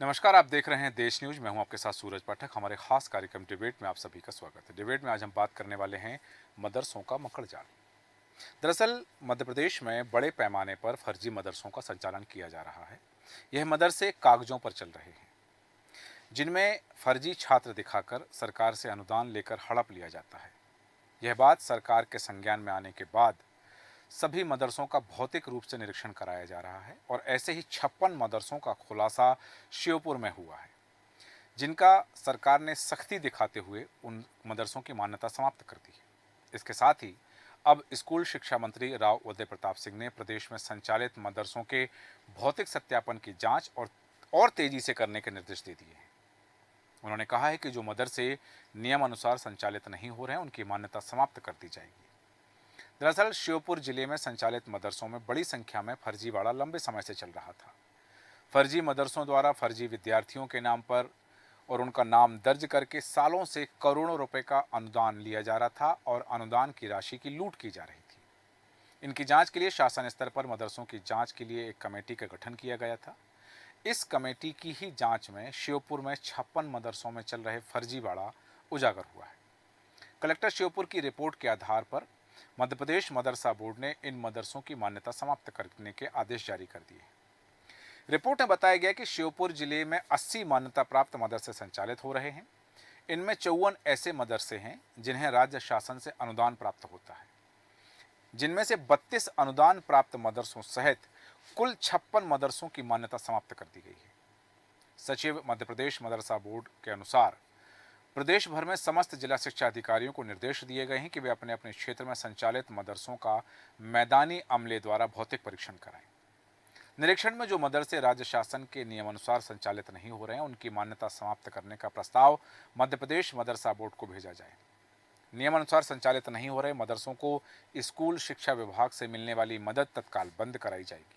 नमस्कार, आप देख रहे हैं देश न्यूज। मैं हूं आपके साथ सूरज पाठक। हमारे खास कार्यक्रम डिबेट में आप सभी का स्वागत है। डिबेट में आज हम बात करने वाले हैं मदरसों का मकड़जाल। दरअसल मध्य प्रदेश में बड़े पैमाने पर फर्जी मदरसों का संचालन किया जा रहा है। यह मदरसे कागजों पर चल रहे हैं, जिनमें फर्जी छात्र दिखाकर सरकार से अनुदान लेकर हड़प लिया जाता है। यह बात सरकार के संज्ञान में आने के बाद सभी मदरसों का भौतिक रूप से निरीक्षण कराया जा रहा है और ऐसे ही 56 मदरसों का खुलासा श्योपुर में हुआ है, जिनका सरकार ने सख्ती दिखाते हुए उन मदरसों की मान्यता समाप्त कर दी है। इसके साथ ही अब स्कूल शिक्षा मंत्री राव उदय प्रताप सिंह ने प्रदेश में संचालित मदरसों के भौतिक सत्यापन की जांच और तेजी से करने के निर्देश दे दिए हैं। उन्होंने कहा है कि जो मदरसे नियम अनुसार संचालित नहीं हो रहे हैं, उनकी मान्यता समाप्त कर दी जाएगी। दरअसल श्योपुर जिले में संचालित मदरसों में बड़ी संख्या में फर्जीवाड़ा लंबे समय से चल रहा था। फर्जी मदरसों द्वारा फर्जी विद्यार्थियों के नाम पर और उनका नाम दर्ज करके सालों से करोड़ों रुपए का अनुदान लिया जा रहा था और अनुदान की राशि की लूट की जा रही थी। इनकी जांच के लिए शासन स्तर पर मदरसों की जांच के लिए एक कमेटी का गठन किया गया था। इस कमेटी की ही जांच में श्योपुर में 56 मदरसों में चल रहे फर्जीवाड़ा उजागर हुआ है। कलेक्टर श्योपुर की रिपोर्ट के आधार पर मध्य प्रदेश मदरसा बोर्ड ने इन मदरसों की मान्यता समाप्त करने के आदेश जारी कर दिए। रिपोर्ट में बताया गया कि श्योपुर जिले में 80 मान्यता प्राप्त मदरसे संचालित हो रहे हैं। इनमें 54 ऐसे मदरसे हैं जिन्हें राज्य शासन से अनुदान प्राप्त होता है, जिनमें से 32 अनुदान प्राप्त मदरसों सहित कुल 56 मदरसों की मान्यता समाप्त कर दी गई है। सचिव मध्य प्रदेश मदरसा बोर्ड के अनुसार प्रदेश भर में समस्त जिला शिक्षा अधिकारियों को निर्देश दिए गए हैं कि वे अपने अपने क्षेत्र में संचालित मदरसों का मैदानी अमले द्वारा भौतिक परीक्षण कराएं। निरीक्षण में जो मदरसे राज्य शासन के नियमानुसार संचालित नहीं हो रहे हैं, उनकी मान्यता समाप्त करने का प्रस्ताव मध्य प्रदेश मदरसा बोर्ड को भेजा जाए। नियमानुसार संचालित नहीं हो रहे मदरसों को स्कूल शिक्षा विभाग से मिलने वाली मदद तत्काल बंद कराई जाएगी।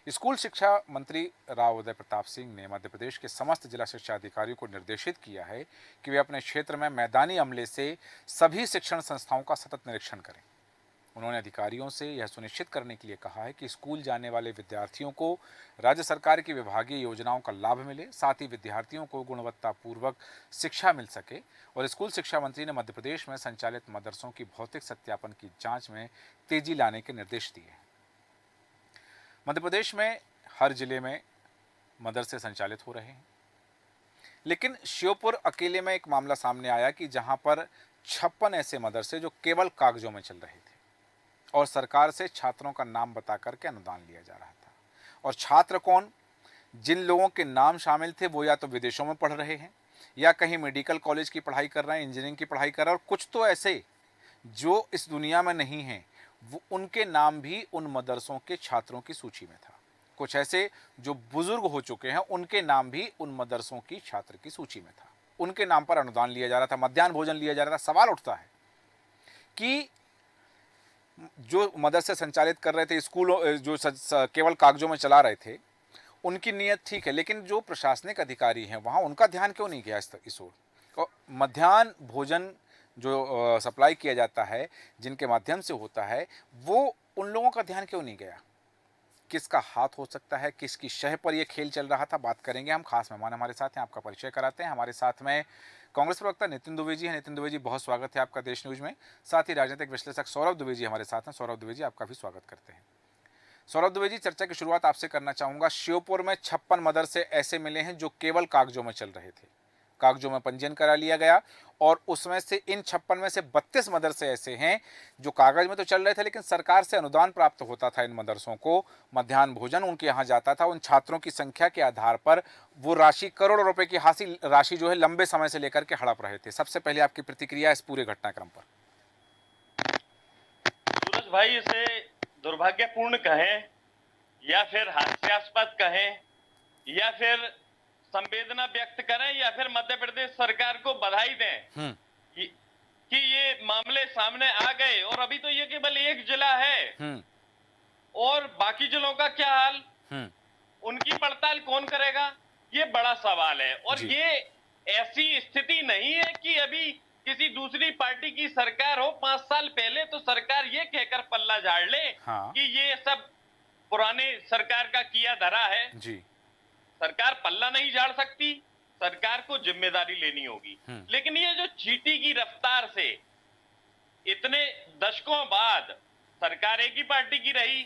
स्कूल शिक्षा मंत्री राव उदय प्रताप सिंह ने मध्य प्रदेश के समस्त जिला शिक्षा अधिकारियों को निर्देशित किया है कि वे अपने क्षेत्र में मैदानी अमले से सभी शिक्षण संस्थाओं का सतत निरीक्षण करें। उन्होंने अधिकारियों से यह सुनिश्चित करने के लिए कहा है कि स्कूल जाने वाले विद्यार्थियों को राज्य सरकार की विभागीय योजनाओं का लाभ मिले, साथ ही विद्यार्थियों को गुणवत्तापूर्वक शिक्षा मिल सके। और स्कूल शिक्षा मंत्री ने मध्य प्रदेश में संचालित मदरसों की भौतिक सत्यापन की जांच में तेजी लाने के निर्देश दिए हैं। मध्य प्रदेश में हर जिले में मदरसे संचालित हो रहे हैं, लेकिन श्योपुर अकेले में एक मामला सामने आया कि जहां पर 56 ऐसे मदरसे जो केवल कागजों में चल रहे थे और सरकार से छात्रों का नाम बता करके अनुदान लिया जा रहा था। और छात्र कौन? जिन लोगों के नाम शामिल थे वो या तो विदेशों में पढ़ रहे हैं या कहीं मेडिकल कॉलेज की पढ़ाई कर रहे हैं, इंजीनियरिंग की पढ़ाई कर रहे हैं, और कुछ तो ऐसे जो इस दुनिया में नहीं हैं, वो उनके नाम भी उन मदरसों के छात्रों की सूची में था। कुछ ऐसे जो बुजुर्ग हो चुके हैं, उनके नाम भी उन मदरसों की छात्र की सूची में था। उनके नाम पर अनुदान लिया जा रहा था, मध्याह्न भोजन लिया जा रहा था। सवाल उठता है कि जो मदरसे संचालित कर रहे थे, स्कूलों जो केवल कागजों में चला रहे थे, उनकी नीयत ठीक है, लेकिन जो प्रशासनिक अधिकारी हैं वहाँ, उनका ध्यान क्यों नहीं गया इस ओर? और मध्याह्न भोजन जो सप्लाई किया जाता है, जिनके माध्यम से होता है, वो उन लोगों का ध्यान क्यों नहीं गया? किसका हाथ हो सकता है, किसकी शह पर यह खेल चल रहा था? बात करेंगे हम। खास मेहमान हमारे साथ हैं, आपका परिचय कराते हैं। हमारे साथ में कांग्रेस प्रवक्ता नितिन दुबे जी हैं। नितिन दुबे जी, बहुत स्वागत है आपका देश न्यूज में। साथ ही राजनीतिक विश्लेषक सौरभ दुबे जी हमारे साथ हैं। सौरभ दुबे जी, आपका भी स्वागत करते हैं। सौरभ दुबे जी, चर्चा की शुरुआत आपसे करना चाहूंगा। श्योपुर में 56 मदरसे ऐसे मिले हैं जो केवल कागजों में चल रहे थे, कागजों में पंजीयन करा लिया गया, और उसमें से इन 56 में से 32 मदरसे ऐसे हैं जो कागज में तो चल रहे थे, लेकिन सरकार से अनुदान प्राप्त होता था इन मदरसों को, मध्याह्न भोजन उनके यहाँ जाता था। उन छात्रों की संख्या के आधार पर वो राशि, करोड़ों रुपए की हासिल राशि जो है, लंबे समय से लेकर के हड़प रहे थे। सबसे पहले आपकी प्रतिक्रिया इस पूरे घटनाक्रम पर। सूरज भाई, इसे दुर्भाग्यपूर्ण कहें या फिर हास्यास्पद कहें या फिर संवेदना व्यक्त करें या फिर मध्य प्रदेश सरकार को बधाई दें कि, कि ये मामले सामने आ गए, और अभी तो ये केवल एक जिला है, और बाकी जिलों का क्या हाल, उनकी पड़ताल कौन करेगा, ये बड़ा सवाल है। और ये ऐसी स्थिति नहीं है कि अभी किसी दूसरी पार्टी की सरकार हो। 5 साल पहले तो सरकार ये कहकर पल्ला झाड़ ले कि ये सब पुराने सरकार का किया धरा है। जी। सरकार पल्ला नहीं झाड़ सकती, सरकार को जिम्मेदारी लेनी होगी। लेकिन ये जो चींटी की रफ्तार से इतने दशकों बाद, सरकार एक ही पार्टी की रही,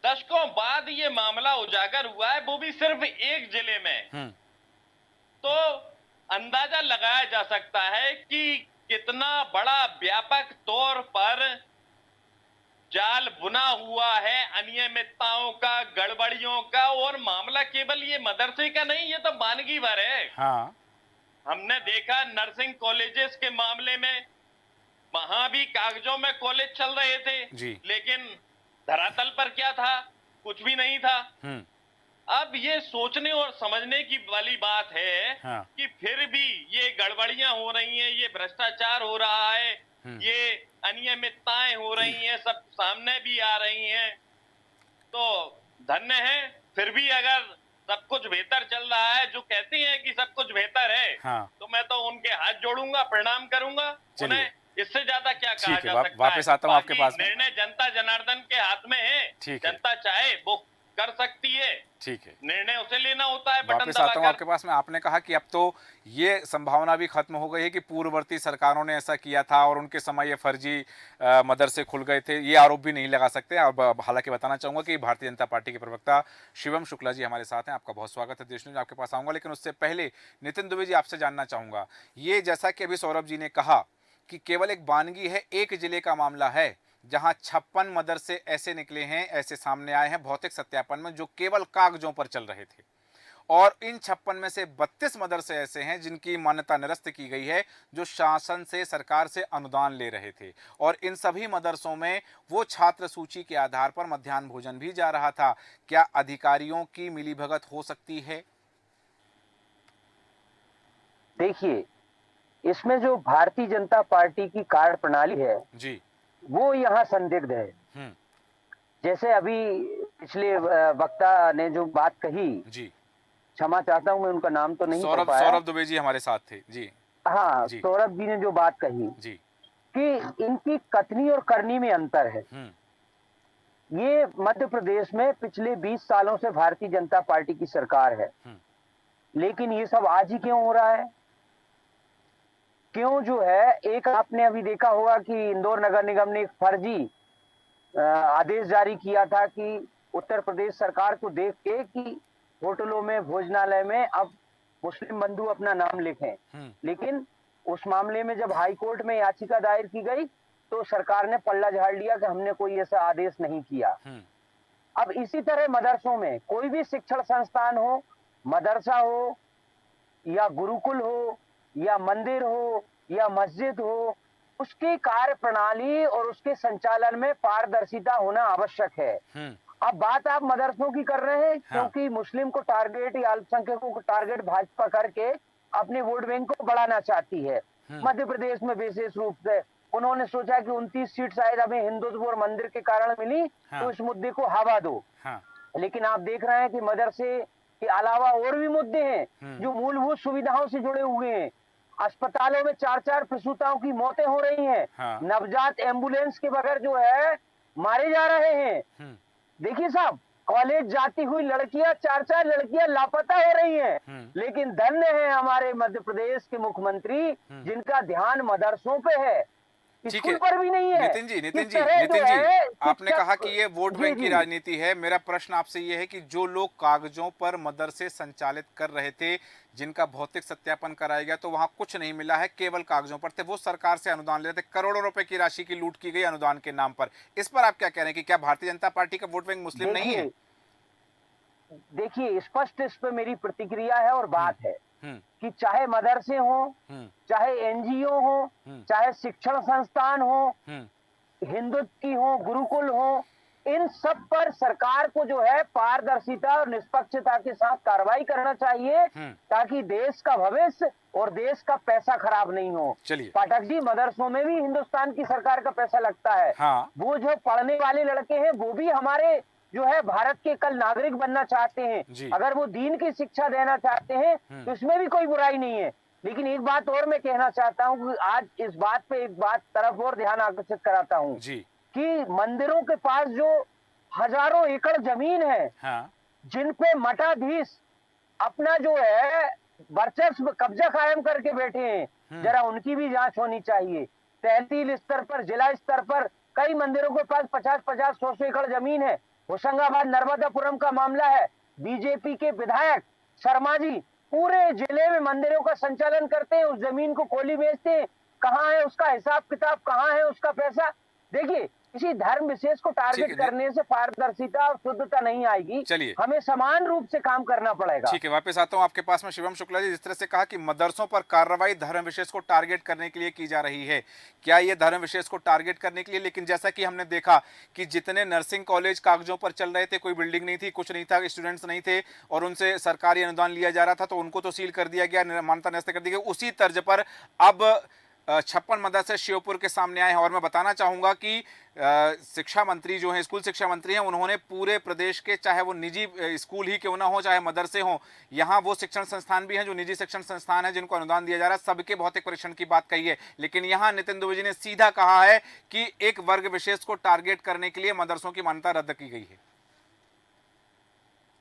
दशकों बाद ये मामला उजागर हुआ है, वो भी सिर्फ एक जिले में, तो अंदाजा लगाया जा सकता है कि कितना बड़ा व्यापक तौर पर जाल बुना हुआ है अनियमितताओं का, गड़बड़ियों का। और मामला केवल ये मदरसे का नहीं, ये तो वानगी भर है। हाँ। हमने देखा नर्सिंग कॉलेजेस के मामले में, वहां भी कागजों में कॉलेज चल रहे थे जी। लेकिन धरातल पर क्या था? कुछ भी नहीं था। अब ये सोचने और समझने की वाली बात है कि फिर भी ये गड़बड़ियां हो रही हैं, ये भ्रष्टाचार हो रहा है, ये अनियमितताएं हो रही हैं, सब सामने भी आ रही हैं। तो धन्य है, फिर भी अगर सब कुछ बेहतर चल रहा है, जो कहते हैं कि सब कुछ बेहतर है, तो मैं तो उनके हाथ जोड़ूंगा, प्रणाम करूंगा उन्हें। इससे ज्यादा क्या कहा जा सकता है? वापस आता हूं आपके पास में। निर्णय जनता जनार्दन के हाथ में है। जनता चाहे वो कर सकती है। ठीक है, निर्णय उसे लेना होता है। वापस आता हूं आपके पास में। आपने कहा कि अब तो ये संभावना भी खत्म हो गई है कि पूर्ववर्ती सरकारों ने ऐसा किया था और उनके समय ये फर्जी मदरसे खुल गए थे, ये आरोप भी नहीं लगा सकते। अब हालांकि बताना चाहूंगा कि भारतीय जनता पार्टी के प्रवक्ता शिवम शुक्ला जी हमारे साथ हैं। आपका बहुत स्वागत है देश न्यूज, आपके पास आऊंगा। लेकिन उससे पहले नितिन दुबे जी, आपसे जानना चाहूंगा, ये जैसा कि अभी सौरभ जी ने कहा कि केवल एक वानगी है, एक जिले का मामला है जहां 56 मदरसे ऐसे निकले हैं, ऐसे सामने आए हैं भौतिक सत्यापन में, जो केवल कागजों पर चल रहे थे। और इन 56 में से 32 मदरसे ऐसे हैं जिनकी मान्यता निरस्त की गई है, जो शासन से, सरकार से अनुदान ले रहे थे। और इन सभी मदरसों में वो छात्र सूची के आधार पर मध्याह्न भोजन भी जा रहा था। क्या अधिकारियों की मिलीभगत हो सकती है? देखिए, इसमें जो भारतीय जनता पार्टी की कार्य प्रणाली है जी, वो यहाँ संदिग्ध है। जैसे अभी पिछले वक्ता ने जो बात कही जी, क्षमा चाहता हूं, मैं उनका नाम तो नहीं पढ़ पाया। सौरभ दुबे जी हमारे साथ थे जी। हाँ, सौरभ जी ने जो बात कही जी कि इनकी कथनी और करनी में अंतर है। ये मध्य प्रदेश में पिछले 20 सालों से भारतीय जनता पार्टी की सरकार है, लेकिन ये सब आज ही क्यों हो रहा है? क्यों जो है, एक आपने अभी देखा होगा कि इंदौर नगर निगम ने एक फर्जी आदेश जारी किया था कि उत्तर प्रदेश सरकार को देख के कि होटलों में, भोजनालय में अब मुस्लिम बंधु अपना नाम लिखें। लेकिन उस मामले में जब हाई कोर्ट में याचिका दायर की गई तो सरकार ने पल्ला झाड़ लिया कि हमने कोई ऐसा आदेश नहीं किया। अब इसी तरह मदरसों में, कोई भी शिक्षण संस्थान हो, मदरसा हो या गुरुकुल हो या मंदिर हो या मस्जिद हो, उसकी कार्य प्रणाली और उसके संचालन में पारदर्शिता होना आवश्यक है। अब बात आप मदरसों की कर रहे हैं, क्योंकि मुस्लिम को टारगेट या अल्पसंख्यकों को टारगेट भाजपा करके अपने वोट बैंक को बढ़ाना चाहती है। मध्य प्रदेश में विशेष रूप से उन्होंने सोचा कि 29 सीट शायद हमें हिंदुत्व और मंदिर के कारण मिली, तो इस मुद्दे को हवा दो। लेकिन आप देख रहे हैं कि मदरसे के अलावा और भी मुद्दे हैं जो मूलभूत सुविधाओं से जुड़े हुए हैं। अस्पतालों में 4-4 प्रसूताओं की मौतें हो रही हैं। नवजात एम्बुलेंस के बगैर जो है मारे जा रहे हैं। देखिए साहब, कॉलेज जाती हुई लड़कियां, 4-4 लड़कियां लापता हो रही हैं। लेकिन धन्य है हमारे मध्य प्रदेश के मुख्यमंत्री जिनका ध्यान मदरसों पे है, स्कूल पर भी नहीं है। नितिन जी, आपने कहा कि ये वोट बैंक की राजनीति है। मेरा प्रश्न आपसे ये है कि जो लोग कागजों पर मदरसे संचालित कर रहे थे, जिनका भौतिक सत्यापन कराया गया तो वहां कुछ नहीं मिला है, केवल कागजों पर थे, वो सरकार से अनुदान ले रहे थे, करोड़ों रुपए की राशि की लूट की गई अनुदान के नाम पर। इस पर आप क्या कह रहे हैं कि क्या भारतीय जनता पार्टी का वोट बैंक मुस्लिम नहीं है? देखिए, स्पष्ट इस पर मेरी प्रतिक्रिया है और बात है कि चाहे मदरसे हो, चाहे एनजीओ हो, चाहे शिक्षण संस्थान हो, हिंदुत्व की हो, गुरुकुल हो, इन सब पर सरकार को जो है पारदर्शिता और निष्पक्षता के साथ कार्रवाई करना चाहिए, ताकि देश का भविष्य और देश का पैसा खराब नहीं हो। पाठक जी, मदरसों में भी हिंदुस्तान की सरकार का पैसा लगता है। वो जो पढ़ने वाले लड़के हैं वो भी हमारे जो है भारत के कल नागरिक बनना चाहते हैं। अगर वो दीन की शिक्षा देना चाहते हैं तो इसमें भी कोई बुराई नहीं है। लेकिन एक बात और मैं कहना चाहता हूं कि आज इस बात पे एक बात तरफ और ध्यान आकर्षित कराता हूं कि मंदिरों के पास जो हजारों एकड़ जमीन है, जिन पे मठाधीश अपना जो है वर्चस्व कब्जा कायम करके बैठे हैं, जरा उनकी भी जांच होनी चाहिए। तहसील स्तर पर, जिला स्तर पर कई मंदिरों के पास 50-50, 100 एकड़ जमीन है। होशंगाबाद नर्मदापुरम का मामला है, बीजेपी के विधायक शर्मा जी पूरे जिले में मंदिरों का संचालन करते हैं, उस जमीन को खोली बेचते हैं। कहाँ है उसका हिसाब किताब, कहाँ है उसका पैसा? देखिए, किसी धर्म विशेष को टारगेट करने से पारदर्शिता और शुद्धता नहीं आएगी। चलिए, हमें समान रूप से काम करना पड़ेगा। ठीक है, वापस आता हूं आपके पास में। शिवम शुक्ला जी, जिस तरह से कहा कि मदरसों पर कार्रवाई धर्म विशेष को टारगेट करने के लिए की जा रही है, क्या ये धर्म विशेष को टारगेट करने के लिए? लेकिन जैसा कि हमने देखा कि जितने नर्सिंग कॉलेज कागजों पर चल रहे थे, कोई बिल्डिंग नहीं थी, कुछ नहीं था, स्टूडेंट्स नहीं थे और उनसे सरकारी अनुदान लिया जा रहा था, तो उनको तो सील कर दिया गया, मान्यता निरस्त कर दी गई। उसी तर्ज पर अब 56 मदरसे श्योपुर के सामने आए हैं। और मैं बताना चाहूंगा कि शिक्षा मंत्री जो हैं, स्कूल शिक्षा मंत्री हैं, उन्होंने पूरे प्रदेश के, चाहे वो निजी स्कूल ही क्यों ना हो, चाहे मदरसे हों, यहाँ वो शिक्षण संस्थान भी हैं जो निजी शिक्षण संस्थान है, जिनको अनुदान दिया जा रहा है, सबके भौतिक परीक्षण की बात कही है। लेकिन यहाँ नितिन दुबे जी ने सीधा कहा है कि एक वर्ग विशेष को टारगेट करने के लिए मदरसों की मान्यता रद्द की गई है।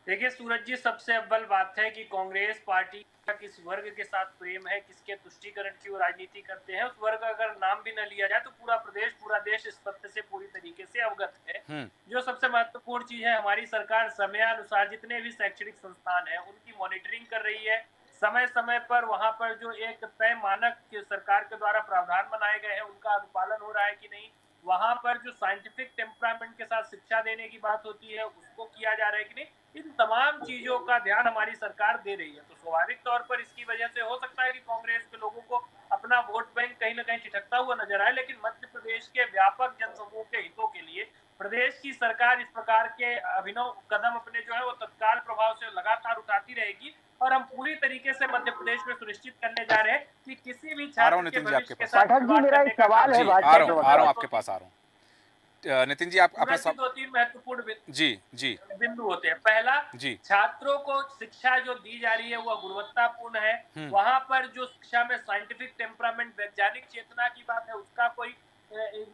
देखिए सूरज जी, सबसे अव्वल बात है कि कांग्रेस पार्टी का किस वर्ग के साथ प्रेम है, किसके तुष्टीकरण की वो राजनीति करते हैं, उस वर्ग का अगर नाम भी न लिया जाए तो पूरा प्रदेश, पूरा देश इस तथ्य से पूरी तरीके से अवगत है। जो सबसे महत्वपूर्ण चीज है, हमारी सरकार समयानुसार जितने भी शैक्षणिक संस्थान है उनकी मॉनिटरिंग कर रही है। समय समय पर वहां पर जो एक तय मानक सरकार के द्वारा प्रावधान बनाए गए हैं उनका अनुपालन हो रहा है कि नहीं, वहां पर जो साइंटिफिक टेम्परामेंट के साथ शिक्षा देने की बात होती है उसको किया जा रहा है कि नहीं, इन तमाम चीजों का ध्यान हमारी सरकार दे रही है। तो स्वाभाविक तौर पर इसकी वजह से हो सकता है कि कांग्रेस के लोगों को अपना वोट बैंक कहीं ना कहीं छिटकता हुआ नजर आए, लेकिन मध्य प्रदेश के व्यापक जनसमूह के हितों के लिए प्रदेश की सरकार इस प्रकार के अभिनव कदम अपने जो है वो तत्काल प्रभाव से लगातार उठाती रहेगी। और हम पूरी तरीके से मध्य प्रदेश में सुनिश्चित करने जा रहे हैं कि किसी भी छात्र के भविष्य के साथ पाठक जी, मेरा एक सवाल है, आ रहा हूं आपके पास, आ रहा हूं। नितिन जी, आप अपना दो तीन महत्वपूर्ण जी बिंदु होते हैं। पहला, छात्रों को शिक्षा जो दी जा रही है वह गुणवत्तापूर्ण है, वहां पर जो शिक्षा में साइंटिफिक टेम्परामेंट, वैज्ञानिक चेतना की बात है उसका कोई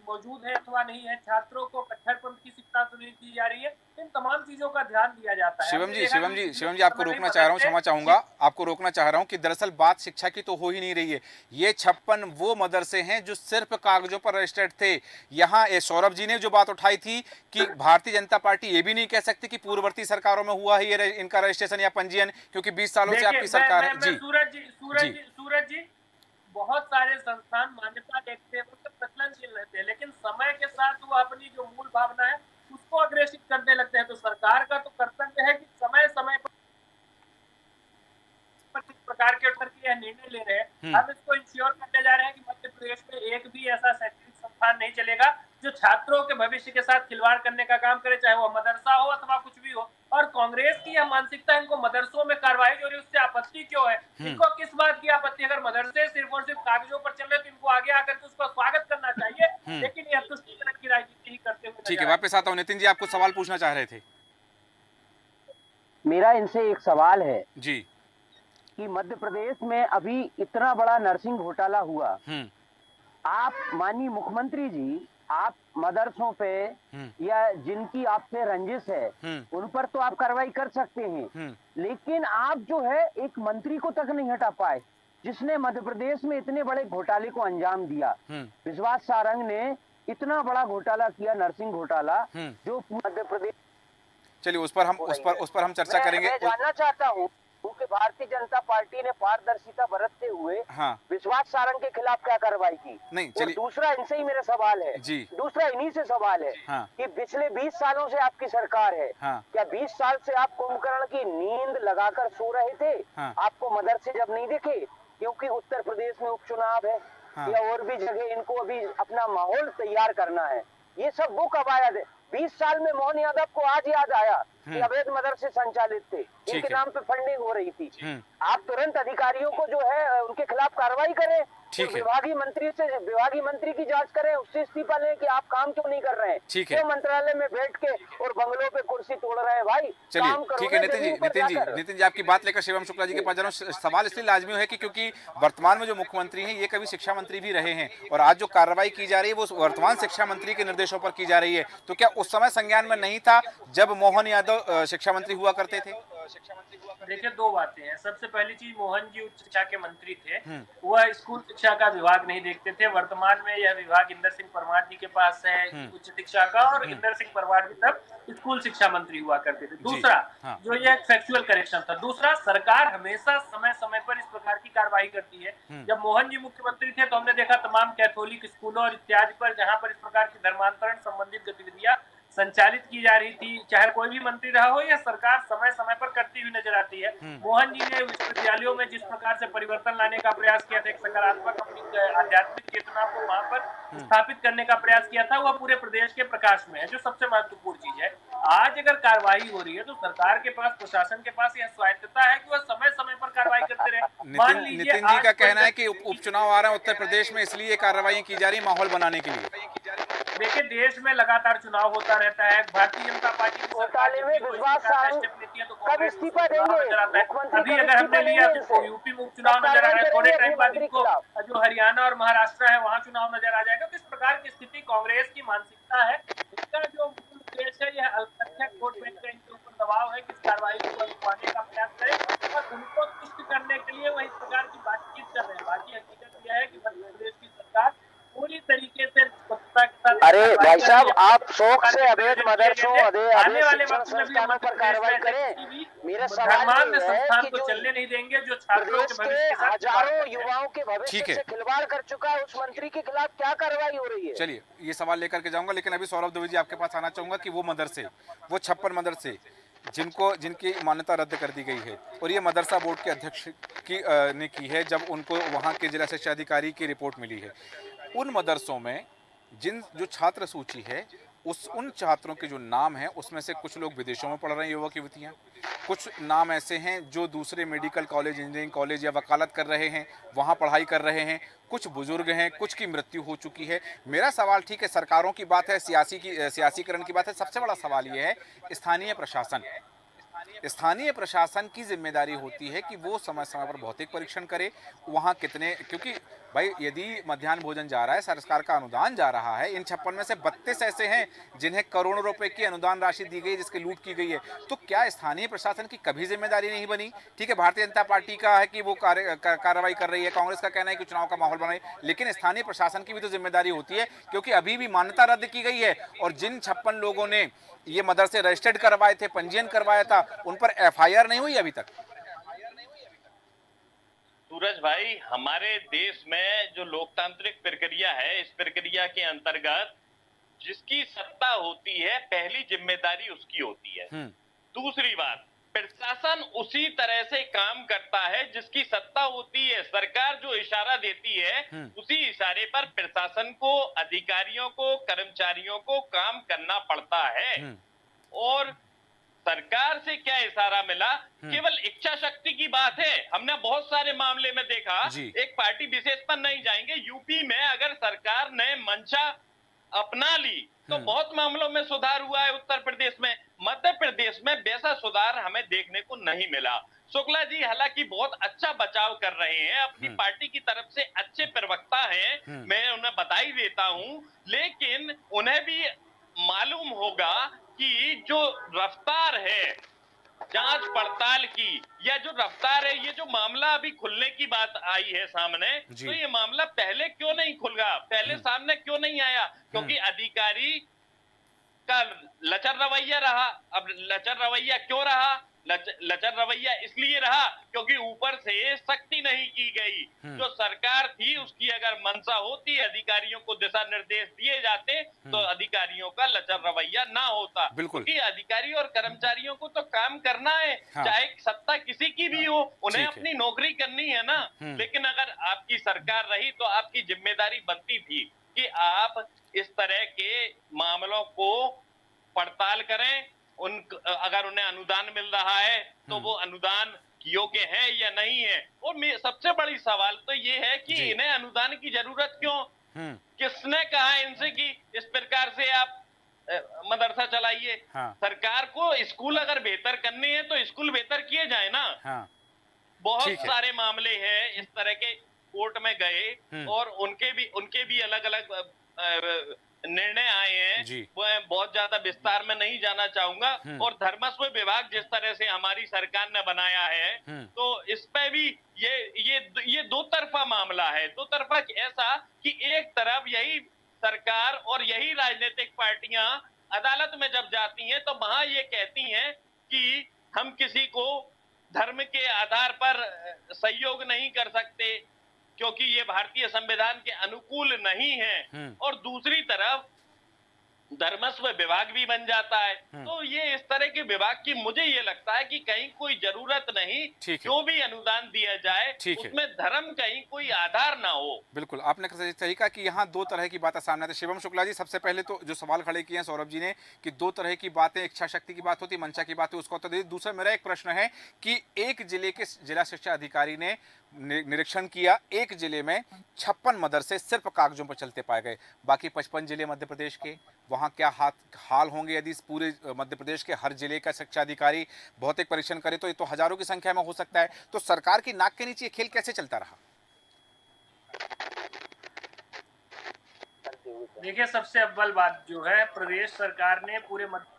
मौजूद है अथवा नहीं है, छात्रों को कट्टरपंथ की शिक्षा तो नहीं दी जा रही है, इन तमाम चीजों का ध्यान दिया जाता है। शिवम जी, आपको रोकना चाह रहा हूँ, क्षमा चाहूंगा, आपको रोकना चाह रहा हूँ कि दरअसल बात शिक्षा की तो हो ही नहीं रही है। ये 56 वो मदरसे हैं जो सिर्फ कागजों पर रजिस्टर्ड थे। यहाँ सौरभ जी ने जो बात उठाई थी कि भारतीय जनता पार्टी ये भी नहीं कह सकती कि पूर्ववर्ती सरकारों में हुआ है ये इनका रजिस्ट्रेशन या पंजीयन, क्योंकि 20 सालों से आपकी सरकार है। सूरज जी, बहुत सारे संस्थान मान्यता देखते हैं, प्रचलनशील रहते हैं, लेकिन समय के साथ वो अपनी जो मूल भावना है उसको अग्रेसित करने लगते हैं। तो सरकार का तो कर्तव्य है कि समय समय पर किस प्रकार के निर्णय ले रहे हैं, हम इसको इंश्योर करने जा रहे हैं कि मध्य प्रदेश में एक भी ऐसा शैक्षणिक संस्थान नहीं चलेगा जो छात्रों के भविष्य के साथ खिलवाड़ करने का काम करे, चाहे वो मदरसा हो अथवा कुछ भी हो। और कांग्रेस की यह मानसिकता, इनको मदरसों में कार्रवाई हो रही है उससे आपत्ति क्यों है? इनको किस बात की आपत्ति? अगर मदरसे सिर्फ और सिर्फ कागजों पर चल रहे तो इनको आगे आकर के उसका स्वागत करना चाहिए, लेकिन यह तुष्टीकरण की राजनीति ही करते हुए। ठीक है, वापस आता हूँ। नितिन जी, आपको सवाल पूछना चाह रहे थे। मेरा इनसे एक सवाल है जी कि मध्य प्रदेश में अभी इतना बड़ा नर्सिंग घोटाला हुआ, आप माननीय मुख्यमंत्री जी, आप मदरसों पे या जिनकी आपसे रंजिश है उन पर तो आप कार्रवाई कर सकते हैं, लेकिन आप जो है एक मंत्री को तक नहीं हटा पाए जिसने मध्य प्रदेश में इतने बड़े घोटाले को अंजाम दिया। विश्वास सारंग ने इतना बड़ा घोटाला किया, नर्सिंग घोटाला, जो मध्य प्रदेश। चलिए उस पर हम चर्चा करेंगे। मैं जानना चाहता हूँ कि भारतीय जनता पार्टी ने पारदर्शिता बरतते हुए विश्वास सारंग के खिलाफ क्या कार्रवाई की? नहीं, चलिए। दूसरा इनसे ही मेरा सवाल है जी, दूसरा इन्हीं से सवाल है कि पिछले 20 सालों से आपकी सरकार है, क्या 20 साल से आप कुंभकर्ण की नींद लगाकर सो रहे थे? आपको मदरसे जब नहीं दिखे क्योंकि उत्तर प्रदेश में उपचुनाव है या और भी जगह इनको अभी अपना माहौल तैयार करना है, ये सब वो कब आया? 20 साल में मोहन यादव को आज याद आया कि अवैध मदरसे संचालित थे, इनके नाम पे फंडिंग हो रही थी। आप तुरंत अधिकारियों को जो है उनके खिलाफ कार्रवाई करें, विभागीय मंत्री की जांच करें, उससे इस्तीफा लें कि आप काम क्यों नहीं कर रहे हैं, क्यों मंत्रालय में बैठ के और बंगलों पे कुर्सी तोड़ रहे हैं? भाई चलिए, ठीक है नितिन जी आपकी बात लेकर शिवम शुक्ला जी के पास जा रहा हूं। सवाल इसलिए लाजमी है कि क्योंकि वर्तमान में जो मुख्यमंत्री हैं ये कभी शिक्षा मंत्री भी रहे हैं और आज जो कार्रवाई की जा रही है वो वर्तमान शिक्षा मंत्री के निर्देशों पर की जा रही है। तो क्या उस समय संज्ञान में नहीं था जब मोहन यादव शिक्षा मंत्री हुआ करते थे? शिक्षा मंत्री हुआ करते देखिए थे। दो बातें हैं। सबसे पहली चीज, मोहन जी उच्च शिक्षा के मंत्री थे, हम्म, वह स्कूल शिक्षा का विभाग नहीं देखते थे। वर्तमान में यह विभाग इंदर सिंह परमार जी के पास है, हम्म, उच्च शिक्षा का, और हम्म, इंदर सिंह परमार जी तब स्कूल शिक्षा मंत्री हुआ करते थे। जी, दूसरा, हाँ, जो ये फैक्चुअल करेक्शन था। दूसरा, सरकार हमेशा समय समय पर इस प्रकार की कार्रवाई करती है। हम्म, जब मोहन जी मुख्यमंत्री थे तो हमने देखा तमाम कैथोलिक स्कूलों और इत्यादि पर जहां पर इस प्रकार की धर्मांतरण संबंधित गतिविधियां संचालित की जा रही थी, चाहे कोई भी मंत्री रहा हो, या सरकार समय समय पर करती हुई नजर आती है। हम्म, मोहन जी ने विश्वविद्यालयों में जिस प्रकार से परिवर्तन लाने का प्रयास किया था, एक सकारात्मक अपनी आध्यात्मिक चेतना को वहां पर हम्म, स्थापित करने का प्रयास किया था, वह पूरे प्रदेश के प्रकाश में है, जो सबसे महत्वपूर्ण चीज है। आज अगर कार्रवाई हो रही है तो सरकार के पास, प्रशासन के पास यह स्वायत्तता है कि वह समय समय पर कार्रवाई करते रहे। मान नितिन लीजिए नितिन जी आज का कोई कहना है कि उपचुनाव आ रहे हैं उत्तर प्रदेश में, इसलिए ये कार्रवाई की जा रही है माहौल बनाने के लिए। देखिए, देश में लगातार चुनाव होता रहता है। भारतीय जनता पार्टी की सरकार घोटाले जब में भी कोई इस विश्वास प्रकार का सारंग स्टेप लेती है तो कब कांग्रेस को उसमें इस्तीफा चुनाव देंगे? नजर आता है। मुख्यमंत्री अभी कब अगर इस्तीफा हमने लिया लेंगे तो इनसे? यूपी में उपचुनाव कब नजर आ कार्रवाई रहा है, थोड़े करेंगे टाइम अपने बाद मंत्री के इनको खिलाफ? जो हरियाणा और महाराष्ट्र है वहां चुनाव नजर आ जाएगा। तो इस प्रकार की स्थिति कांग्रेस की मानसिकता है। इसका जो मूल उद्देश्य है, यह अल्पसंख्यक वोट बैंक का इनके ऊपर दबाव है कि इस कार्रवाई को वह रुकवाने का प्रयास करें, और उनको तुष्ट करने के लिए वह इस प्रकार की बातचीत कर रहे हैं। बाकी हकीकत यह है कि मध्य प्रदेश की सरकार पूरी तरीके से निष्पक्षता के साथ अरे कार्रवाई भाई कर रही साहब, है। आप जिस शौक प्रकार से के अवैध नियोजन किए गए मदरसों, थे, अवैध आने वाले शिक्षण वक्त में भी हम संस्थानों मध्य पर प्रदेश में कार्रवाई ऐसे करें। किसी भी मेरा सवाल धर्मांध ये है संस्थान कि को जो चलने नहीं देंगे जो छात्रों के प्रदेश के भविष्य के साथ खिलवाड़ हजारों करे। युवाओं के भविष्य ठीक है, से खिलवाड़ कर चुका है, उस मंत्री के खिलाफ क्या कार्रवाई हो रही है? चलिए ये सवाल लेकर के जाऊंगा, लेकिन अभी सौरभ द्विवेदी जी आपके पास आना चाहूंगा कि वो मदरसे, वो 56 मदरसे जिनकी मान्यता रद्द कर दी गई है, और ये मदरसा बोर्ड के अध्यक्ष ने की है जब उनको वहाँ के जिला शिक्षा अधिकारी की रिपोर्ट मिली है। उन मदरसों में जिन जो छात्र सूची है, उन छात्रों के जो नाम हैं उसमें से कुछ लोग विदेशों में पढ़ रहे हैं, युवक युवतियाँ, कुछ नाम ऐसे हैं जो दूसरे मेडिकल कॉलेज, इंजीनियरिंग कॉलेज या वकालत कर रहे हैं, वहाँ पढ़ाई कर रहे हैं, कुछ बुजुर्ग हैं, कुछ की मृत्यु हो चुकी है। मेरा सवाल, ठीक है सरकारों की बात है, सियासीकरण की बात है, सबसे बड़ा सवाल ये है स्थानीय प्रशासन की जिम्मेदारी होती है कि वो समय समय पर भौतिक परीक्षण करे, वहाँ कितने, क्योंकि भाई यदि मध्याह्न भोजन जा रहा है, सरकार का अनुदान जा रहा है, इन 56 में से 32 ऐसे हैं जिन्हें करोड़ों रुपए की अनुदान राशि दी गई, जिसकी लूट की गई है, तो क्या स्थानीय प्रशासन की कभी जिम्मेदारी नहीं बनी? ठीक है, भारतीय जनता पार्टी का है कि वो कार्रवाई कर रही है, कांग्रेस का कहना है कि चुनाव का माहौल बनाए, लेकिन स्थानीय प्रशासन की भी तो जिम्मेदारी होती है, क्योंकि अभी भी मान्यता रद्द की गई है, और जिन 56 लोगों ने ये मदरसे रजिस्टर्ड करवाए थे, पंजीयन करवाया था, उन पर एफआईआर नहीं हुई अभी तक। सूरज भाई, हमारे देश में जो लोकतांत्रिक प्रक्रिया है, इस प्रक्रिया के अंतर्गत जिसकी सत्ता होती है, पहली जिम्मेदारी उसकी होती है। दूसरी बात, प्रशासन उसी तरह से काम करता है जिसकी सत्ता होती है। सरकार जो इशारा देती है, उसी इशारे पर प्रशासन को, अधिकारियों को, कर्मचारियों को काम करना पड़ता है। और सरकार से क्या इशारा मिला? केवल इच्छा शक्ति की बात है। हमने बहुत सारे मामले में देखा, एक पार्टी विशेष पर नहीं जाएंगे, यूपी में अगर सरकार ने मंशा अपना ली तो बहुत मामलों में सुधार हुआ है उत्तर प्रदेश में। मध्य प्रदेश में वैसा सुधार हमें देखने को नहीं मिला। शुक्ला जी हालांकि बहुत अच्छा बचाव कर रहे हैं, अपनी पार्टी की तरफ से अच्छे प्रवक्ता हैं, मैं उन्हें बधाई देता हूं, लेकिन उन्हें भी मालूम होगा कि जो रफ्तार है जांच पड़ताल की, या जो रफ्तार है, ये जो मामला अभी खुलने की बात आई है सामने, तो ये मामला पहले क्यों नहीं खुला, पहले सामने क्यों नहीं आया? क्योंकि अधिकारी का लचर रवैया रहा। अब लचर रवैया क्यों रहा? लचर रवैया इसलिए रहा क्योंकि ऊपर से सख्ती नहीं की गई। जो सरकार थी उसकी अगर मंशा होती, अधिकारियों को दिशा निर्देश दिए जाते, तो अधिकारियों का लचर रवैया ना होता। क्योंकि अधिकारी और कर्मचारियों को तो काम करना है, चाहे सत्ता किसी की भी हो, उन्हें अपनी नौकरी करनी है ना। लेकिन अगर आपकी सरकार रही तो आपकी जिम्मेदारी बनती थी कि आप इस तरह के मामलों को पड़ताल करें, अगर उन्हें अनुदान मिल रहा है तो वो अनुदान योग्य है या नहीं है। और सबसे बड़ी सवाल तो ये है कि इन्हें अनुदान की जरूरत क्यों? किसने कहा इनसे कि इस प्रकार से आप मदरसा चलाइए? सरकार को स्कूल अगर बेहतर करने हैं तो स्कूल बेहतर किए जाए ना। बहुत सारे मामले हैं इस तरह के, कोर्ट में गए और उनके भी अलग अलग निर्णय आए हैं जी। मैं बहुत ज्यादा विस्तार में नहीं जाना चाहूंगा। और धर्मस्व विभाग जिस तरह से हमारी सरकार ने बनाया है, तो इस पे भी ये दो तरफा मामला है। दो तरफा ऐसा कि एक तरफ यही सरकार और यही राजनीतिक पार्टियां अदालत में जब जाती हैं तो वहां ये कहती हैं कि हम किसी को धर्म के आधार पर सहयोग नहीं कर सकते क्योंकि ये भारतीय संविधान के अनुकूल नहीं है। और दूसरी तरफ धर्मस्व विभाग भी बन जाता है। तो ये इस तरह के विभाग की मुझे ये लगता है कि कहीं कोई जरूरत नहीं, जो भी अनुदान दिया जाए उसमें धर्म कहीं कोई आधार ना हो। बिल्कुल, आपने सही कहा कि यहाँ दो तरह की बातें सामने आती है। शिवम शुक्ला जी, सबसे पहले तो जो सवाल खड़े किए हैं सौरभ जी ने कि दो तरह की बातें, इच्छा शक्ति की बात होती है, मंशा की बात है, उसका उत्तर दीजिए। दूसरा मेरा एक प्रश्न है कि एक जिले के जिला शिक्षा अधिकारी ने निरीक्षण किया, एक जिले में 56 मदरसे सिर्फ कागजों पर चलते पाए गए, बाकी 55 जिले मध्य प्रदेश के, वहाँ क्या हाल होंगे यदि इस पूरे मध्य प्रदेश के हर जिले का शिक्षा अधिकारी भौतिक परीक्षण करे? तो ये तो हजारों की संख्या में हो सकता है। तो सरकार की नाक के नीचे खेल कैसे चलता रहा? देखिए, सबसे अव्वल बात जो है, प्रदेश सरकार ने पूरे मध्य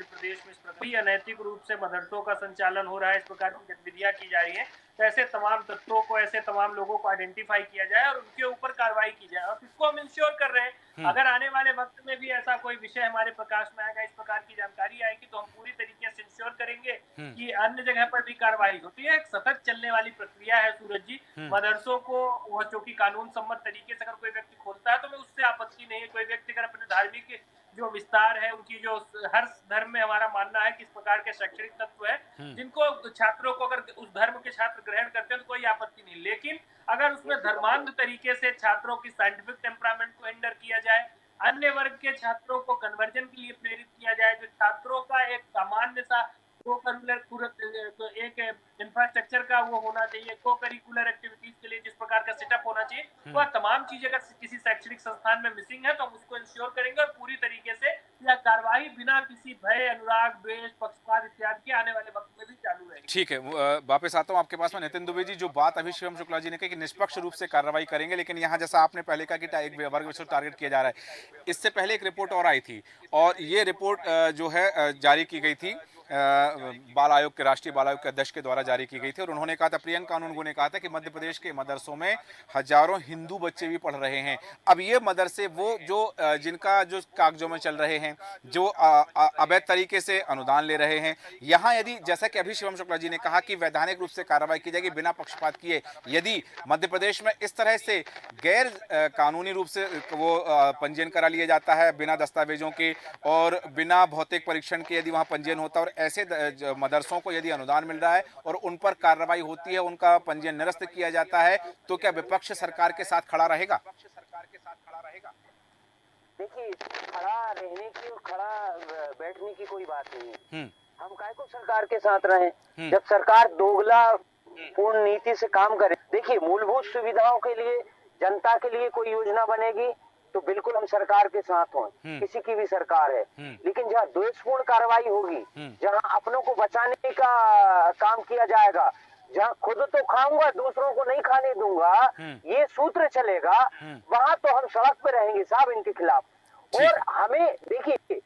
प्रदेश में इस प्रकार अनैतिक रूप से मदरसों का संचालन हो रहा है, इस प्रकार की गतिविधियां की जा रही हैं, तो ऐसे तमाम तत्वों को, ऐसे तमाम लोगों को आइडेंटिफाई किया जाए और उनके ऊपर कार्रवाई की जाए। और इसको हम इंश्योर कर रहे हैं, अगर आने वाले वक्त में भी ऐसा कोई विषय हमारे प्रकाश में आएगा, इस प्रकार की जानकारी आएगी, तो हम पूरी तरीके से इंश्योर करेंगे कि अन्य जगह पर भी कार्रवाई होती है। एक सतत चलने वाली प्रक्रिया है सूरज जी। मदरसों को वह जो कि कानून सम्मत तरीके से अगर कोई व्यक्ति खोलता है तो मैं उससे आपत्ति नहीं है। कोई व्यक्ति अगर अपने धार्मिक जो विस्तार है, उनकी जो हर धर्म में हमारा मानना है कि इस प्रकार के शैक्षणिक तत्व है जिनको छात्रों को अगर उस धर्म के छात्र ग्रहण करते हैं तो कोई आपत्ति नहीं, लेकिन अगर उसमें धर्मांध तरीके से छात्रों की साइंटिफिक टेम्परामेंट को हिंडर किया जाए, अन्य वर्ग के छात्रों को कन्वर्जन के लिए प्रेरित किया जाए, जो छात्रों का एक सामान्य सा तो एक इंफ्रास्ट्रक्चर का वो होना चाहिए, को करिकुलर एक्टिविटीज के लिए जिस प्रकार का सेटअप होना चाहिए, वह तमाम चीजें अगर किसी शैक्षणिक संस्थान में मिसिंग है तो हम उसको इंश्योर करेंगे और पूरी तरीके से यह कार्रवाई बिना किसी भय, अनुराग, द्वेष, पक्षपात इत्यादि के आने वाले वक्त में भी चालू रहेगी। ठीक है, वापस आता हूँ आपके पास में। नितिन दुबे जी, जो बात अभी शिवम शुक्ला जी ने कही कि निष्पक्ष रूप से कार्रवाई करेंगे, लेकिन यहाँ जैसा आपने पहले कहा कि एक वर्ग विशेष टारगेट किया जा रहा है, इससे पहले एक रिपोर्ट और आई थी और ये रिपोर्ट जो है जारी की गई थी बाल आयोग के, राष्ट्रीय बाल आयोग के अध्यक्ष के द्वारा जारी की गई थी और उन्होंने कहा था, प्रियंका कानूनगो ने कहा था कि मध्य प्रदेश के मदरसों में हजारों हिंदू बच्चे भी पढ़ रहे हैं। अब ये मदरसे वो जो जिनका जो कागजों में चल रहे हैं, जो अवैध तरीके से अनुदान ले रहे हैं, यहाँ यदि जैसा कि अभी शिवम शुक्ला जी ने कहा कि वैधानिक रूप से कार्रवाई की जाएगी बिना पक्षपात किए, यदि मध्य प्रदेश में इस तरह से गैर कानूनी रूप से वो पंजीयन करा लिया जाता है बिना दस्तावेजों के और बिना भौतिक परीक्षण के, यदि वहाँ पंजीयन होता है और ऐसे मदरसों को यदि अनुदान मिल रहा है और उन पर कार्रवाई होती है, उनका पंजीयन निरस्त किया जाता है, तो क्या विपक्ष सरकार के साथ खड़ा रहेगा? देखिए, खड़ा रहने की और खड़ा बैठने की कोई बात नहीं है। हम काहे को सरकार के साथ रहें जब सरकार दोगला पूर्ण नीति से काम करे। देखिए, मूलभूत सुविधाओं के लिए, जनता के लिए कोई योजना बनेगी तो बिल्कुल हम सरकार के साथ हों, किसी की भी सरकार है। लेकिन जहाँ द्वेषपूर्ण कार्रवाई होगी, जहाँ अपनों को बचाने का काम किया जाएगा, जहाँ खुद तो खाऊंगा दूसरों को नहीं खाने दूंगा, ये सूत्र चलेगा, वहां तो हम सड़क पे रहेंगे साहब इनके खिलाफ। और हमें देखिए,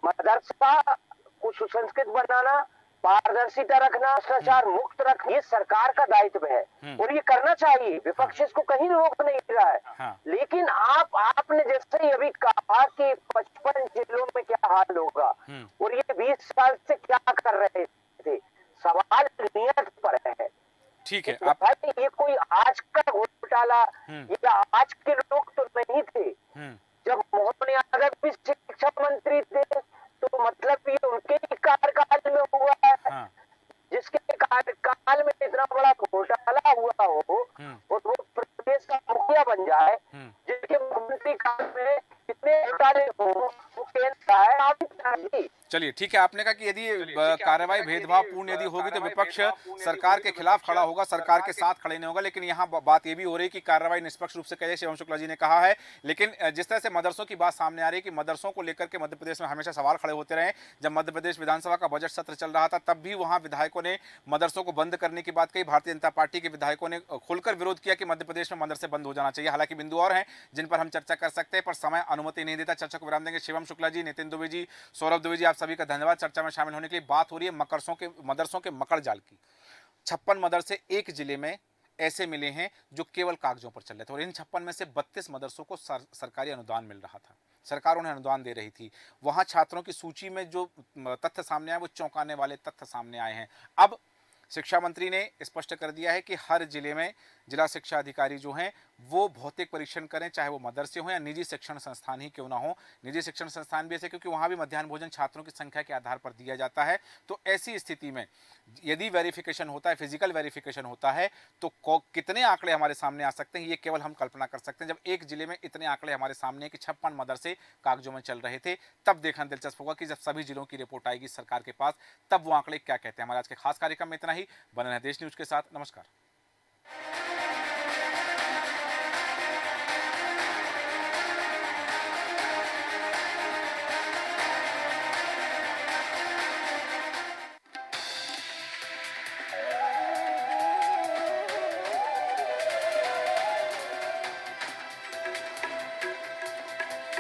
मदरसा को सुसंस्कृत बनाना, पारदर्शिता रखना, भ्रष्टाचार मुक्त रखना, ये सरकार का दायित्व है और ये करना चाहिए। विपक्ष इसको कहीं रोक नहीं रहा है। लेकिन आपने जैसे ही अभी कहा कि 55 जिलों में क्या हाल होगा और ये 20 साल से क्या कर रहे थे, सवाल नियत पर है। ठीक है, भाई ये कोई आज का घोटाला या आज के लोग तो नहीं थे। जब मोहन यादव भी शिक्षा मंत्री थे तो मतलब ये उनके ही कार्यकाल में हुआ है। जिसके कार्यकाल में इतना बड़ा घोटाला हुआ हो और वो प्रदेश का मुखिया बन जाए, जिसके मुख्यमंत्री काल में इतने घोटाले हो, वो केंद्र है। आप चलिए ठीक है, आपने कहा कि यदि कार्रवाई भेदभावपूर्ण यदि होगी तो विपक्ष सरकार के खिलाफ खड़ा होगा, सरकार के साथ खड़े नहीं होगा। लेकिन यहाँ बात ये भी हो रही है कि कार्रवाई निष्पक्ष रूप से करे, शिवम शुक्ला जी ने कहा है। लेकिन जिस तरह से मदरसों की बात सामने आ रही है कि मदरसों को लेकर के मध्य प्रदेश में हमेशा सवाल खड़े होते रहे। जब मध्य प्रदेश विधानसभा का बजट सत्र चल रहा था तब भी वहाँ विधायकों ने मदरसों को बंद करने की बात कही। भारतीय जनता पार्टी के विधायकों ने खुलकर विरोध किया कि मध्य प्रदेश में मदरसे बंद हो जाना चाहिए। हालांकि बिंदु और हैं जिन पर हम चर्चा कर सकते हैं, पर समय अनुमति नहीं देता। चर्चा को विराम देंगे। शिवम शुक्ला जी, नितिन दुबे जी, सौरभ दुबे जी, आप सभी का धन्यवाद चर्चा में शामिल होने के लिए। बात हो रही है मदरसों के मकड़ जाल की। 56 मदरसे एक जिले में ऐसे मिले हैं जो केवल कागजों पर चल रहे थे, और इन 56 में से 32 मदरसों को सरकारी अनुदान मिल रहा था। सरकार उन्हें अनुदान दे रही थी। वहां छात्रों की सूची में जो तथ्य सामने आए वो चौंकाने वाले तथ्य सामने आए हैं। अब शिक्षा मंत्री ने स्पष्ट कर दिया है कि हर जिले में जिला शिक्षा अधिकारी जो हैं वो भौतिक परीक्षण करें, चाहे वो मदरसे हों या निजी शिक्षण संस्थान ही क्यों ना हो। निजी शिक्षण संस्थान भी ऐसे, क्योंकि वहाँ भी मध्याह्न भोजन छात्रों की संख्या के आधार पर दिया जाता है। तो ऐसी स्थिति में यदि वेरिफिकेशन होता है, फिजिकल वेरिफिकेशन होता है, तो कितने आंकड़े हमारे सामने आ सकते हैं ये केवल हम कल्पना कर सकते हैं। जब एक जिले में इतने आंकड़े हमारे सामने कि 56 मदरसे कागजों में चल रहे थे, तब देखना दिलचस्प होगा कि जब सभी जिलों की रिपोर्ट आएगी सरकार के पास, तब वो आंकड़े क्या कहते हैं। हमारे आज के खास कार्यक्रम में इतना ही। बने रहें देश न्यूज के साथ। नमस्कार।